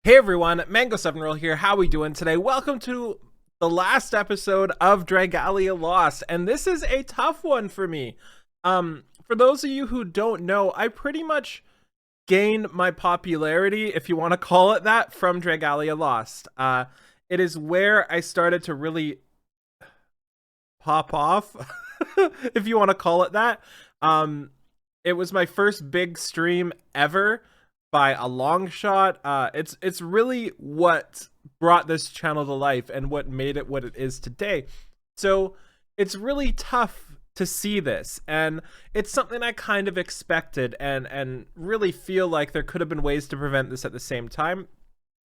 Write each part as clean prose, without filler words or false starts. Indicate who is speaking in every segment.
Speaker 1: Hey everyone, Mango7Roll here. How we doing today? Welcome to the last episode of Dragalia Lost, and this is a tough one for me. For those of you who don't know, I pretty much gained my popularity, if you want to call it that, from Dragalia Lost. It is where I started to really pop off, if you want to call it that. It was my first big stream ever by a long shot. It's really what brought this channel to life and what made it what it is today. So it's really tough to see this, and it's something I kind of expected and really feel like there could have been ways to prevent this at the same time.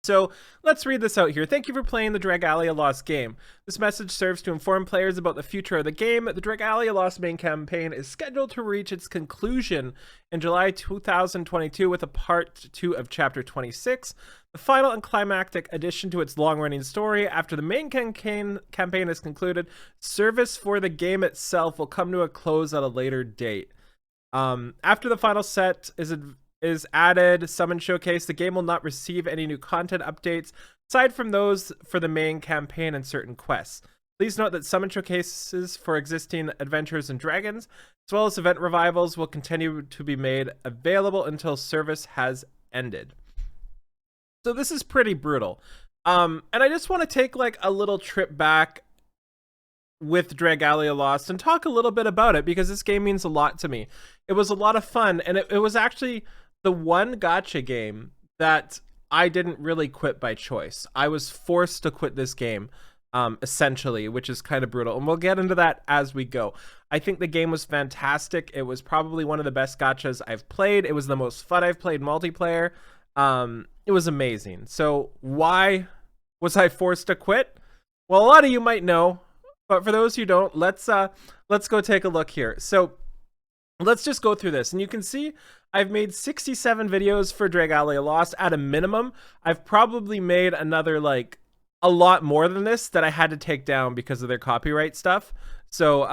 Speaker 1: So let's read this out here. Thank you for playing the Dragalia Lost game. This message serves to inform players about the future of the game. The Dragalia Lost main campaign is scheduled to reach its conclusion in July 2022 with a part 2 of Chapter 26, the final and climactic addition to its long-running story. After the main campaign is concluded, service for the game itself will come to a close at a later date. After the final set is added, Summon Showcase, the game will not receive any new content updates aside from those for the main campaign and certain quests. Please note that Summon Showcases for existing adventures and dragons, as well as event revivals, will continue to be made available until service has ended. So this is pretty brutal. And I just want to take like a little trip back with Dragalia Lost and talk a little bit about it, because this game means a lot to me. It was a lot of fun, and it was actually the one gacha game that I didn't really quit by choice. I was forced to quit this game, essentially, which is kind of brutal. And we'll get into that as we go. I think the game was fantastic. It was probably one of the best gachas I've played. It was the most fun I've played multiplayer. It was amazing. So why was I forced to quit? Well, a lot of you might know, but for those who don't, let's go take a look here. So let's just go through this, and you can see I've made 67 videos for Dragalia Lost at a minimum. I've probably made another, like, a lot more than this that I had to take down because of their copyright stuff. So,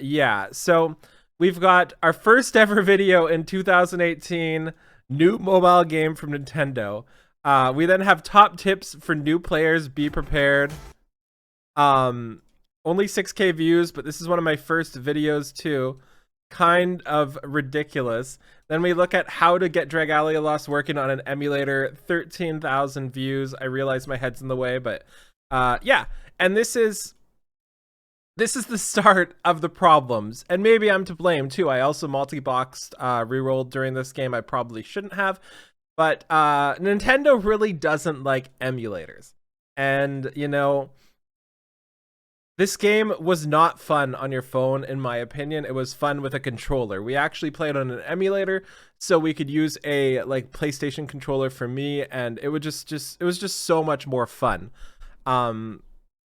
Speaker 1: yeah. So we've got our first ever video in 2018, new mobile game from Nintendo. We then have top tips for new players, be prepared. Only 6K views, but this is one of my first videos too. Kind of ridiculous. Then we look at how to get Dragalia Lost working on an emulator. 13,000 views. I realize my head's in the way, but yeah. And this is the start of the problems, and maybe I'm to blame too. I also multi-boxed rerolled during this game. I probably shouldn't have, but Nintendo really doesn't like emulators, and you know, this game was not fun on your phone, in my opinion. It was fun with a controller. We actually played on an emulator, so we could use a like PlayStation controller for me, and it was just so much more fun.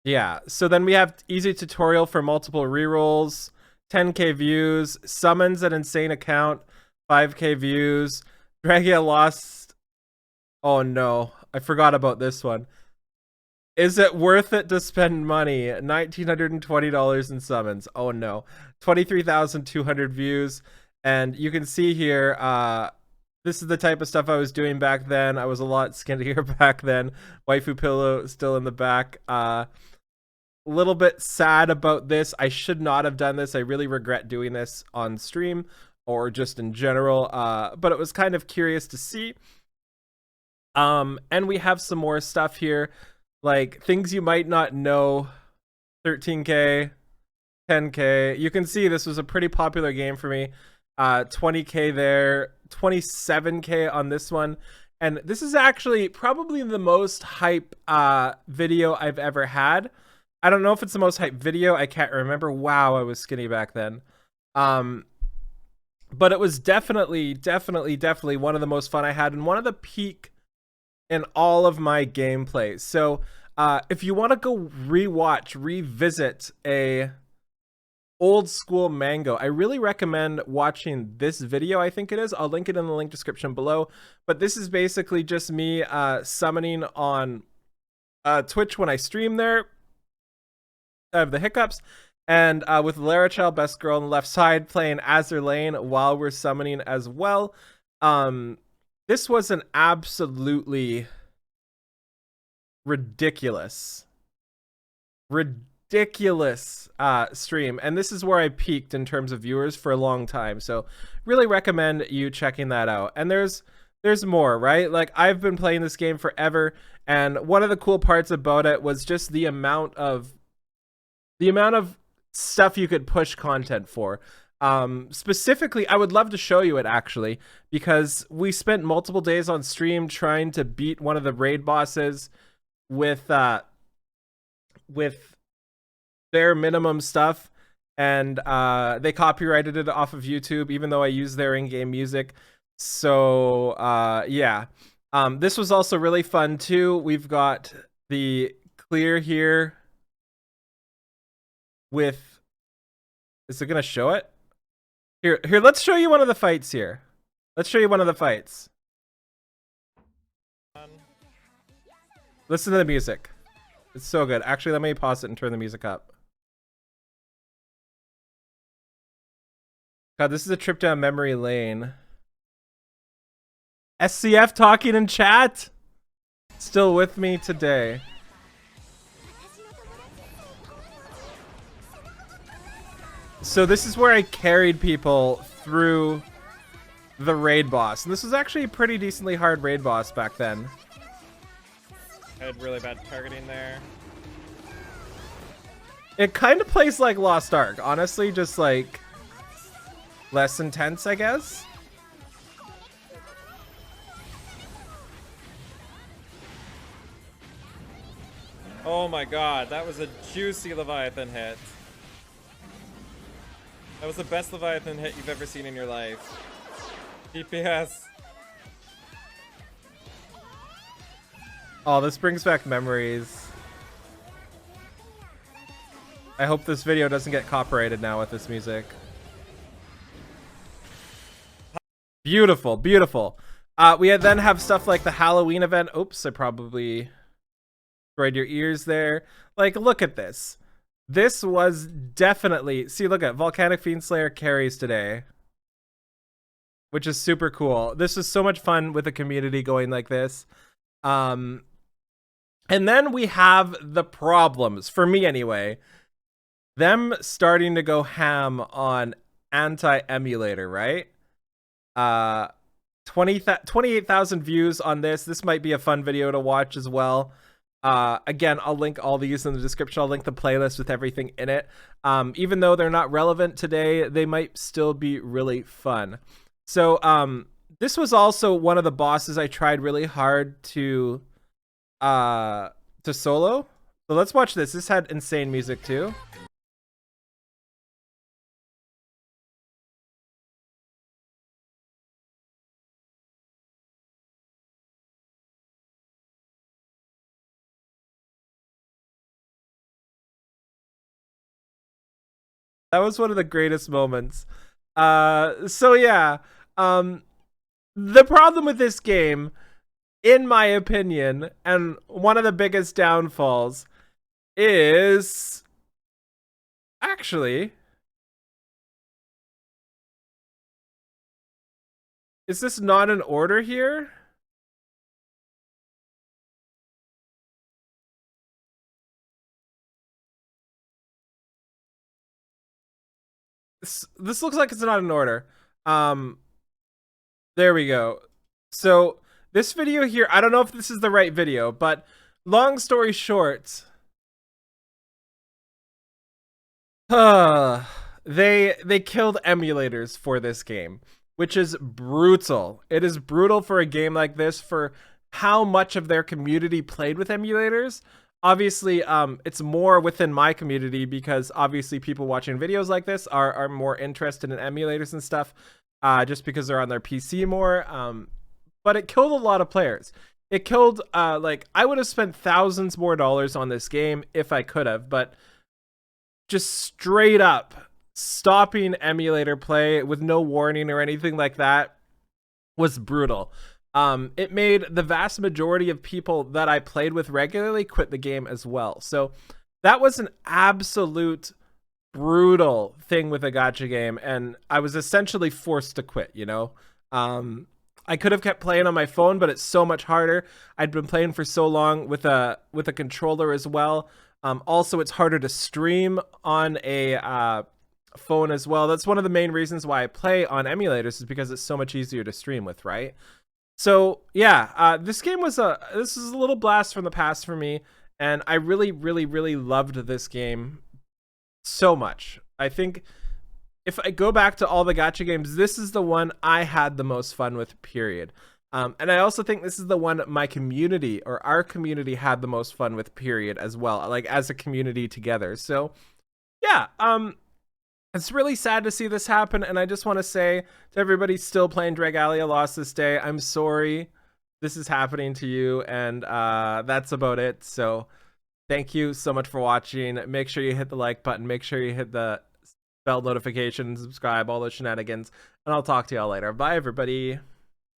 Speaker 1: Yeah. So then we have easy tutorial for multiple rerolls, 10K views, summons an insane account, 5K views, Dragalia Lost. Oh no, I forgot about this one. Is it worth it to spend money? $1,920 in summons. Oh no. 23,200 views. And you can see here, this is the type of stuff I was doing back then. I was a lot skinnier back then. Waifu pillow still in the back. A little bit sad about this. I should not have done this. I really regret doing this on stream or just in general. But it was kind of curious to see. And we have some more stuff here. Like things you might not know. 13K, 10K. You can see this was a pretty popular game for me. 20K there, 27K on this one. And this is actually probably the most hype video I've ever had. I don't know if it's the most hype video. I can't remember. Wow, I was skinny back then. But it was definitely one of the most fun I had, and one of the peak in all of my gameplay. So if you want to go revisit a old school Mango, I really recommend watching this video. I think it is. I'll link it in the link description below. But this is basically just me summoning on Twitch when I stream there. I have the hiccups. And with Larachild, best girl on the left side, playing Azur Lane while we're summoning as well. This was an absolutely ridiculous stream, and this is where I peaked in terms of viewers for a long time, so really recommend you checking that out. And there's more, right? Like, I've been playing this game forever, and one of the cool parts about it was just the amount of stuff you could push content for. Specifically, I would love to show you it, actually, because we spent multiple days on stream trying to beat one of the raid bosses with bare minimum stuff, and they copyrighted it off of YouTube, even though I use their in-game music. So yeah, this was also really fun too. We've got the clear here with, is it gonna show it? Here, let's show you one of the fights here. Let's show you one of the fights. Listen to the music. It's so good. Actually, let me pause it and turn the music up. God, this is a trip down memory lane. SCF talking in chat? Still with me today. So this is where I carried people through the raid boss. And this was actually a pretty decently hard raid boss back then.
Speaker 2: I had really bad targeting there.
Speaker 1: It kind of plays like Lost Ark, honestly, just like less intense, I guess.
Speaker 2: Oh my god, that was a juicy Leviathan hit. That was the best Leviathan hit you've ever seen in your life. DPS.
Speaker 1: Oh, this brings back memories. I hope this video doesn't get copyrighted now with this music. Beautiful, beautiful. We then have stuff like the Halloween event. Oops, I probably destroyed your ears there. Like, look at this. This was definitely... See, look at Volcanic Fiendslayer carries today, which is super cool. This was so much fun with a community going like this. And then we have the problems, for me anyway. Them starting to go ham on anti-emulator, right? 28,000 views on this. This might be a fun video to watch as well. Again, I'll link all these in the description. I'll link the playlist with everything in it. Even though they're not relevant today, they might still be really fun. So this was also one of the bosses I tried really hard to solo. So let's watch this. This had insane music too. That was one of the greatest moments. So yeah, the problem with this game, in my opinion, and one of the biggest downfalls, is actually, is this not an order here? This looks like it's not in order. There we go. So this video here, I don't know if this is the right video, but long story short, they killed emulators for this game, which is brutal. It is brutal for a game like this, for how much of their community played with emulators. Obviously, it's more within my community, because obviously people watching videos like this are more interested in emulators and stuff, just because they're on their PC more. But it killed a lot of players. It killed, like, I would have spent thousands more dollars on this game if I could have, but just straight up stopping emulator play with no warning or anything like that was brutal. It made the vast majority of people that I played with regularly quit the game as well. So that was an absolute brutal thing with a gacha game, and I was essentially forced to quit, you know? I could have kept playing on my phone, but it's so much harder. I'd been playing for so long with a controller as well. Also, it's harder to stream on a phone as well. That's one of the main reasons why I play on emulators, is because it's so much easier to stream with, right? So yeah, this game was this is a little blast from the past for me, and I really, really, really loved this game so much. I think if I go back to all the gacha games, this is the one I had the most fun with, period. And I also think this is the one my community, or our community, had the most fun with, period, as well, like as a community together. So yeah, it's really sad to see this happen, and I just want to say to everybody still playing Dragalia Lost this day, I'm sorry this is happening to you, and that's about it. So thank you so much for watching. Make sure you hit the like button, make sure you hit the bell notification, subscribe, all those shenanigans, and I'll talk to y'all later. Bye, everybody.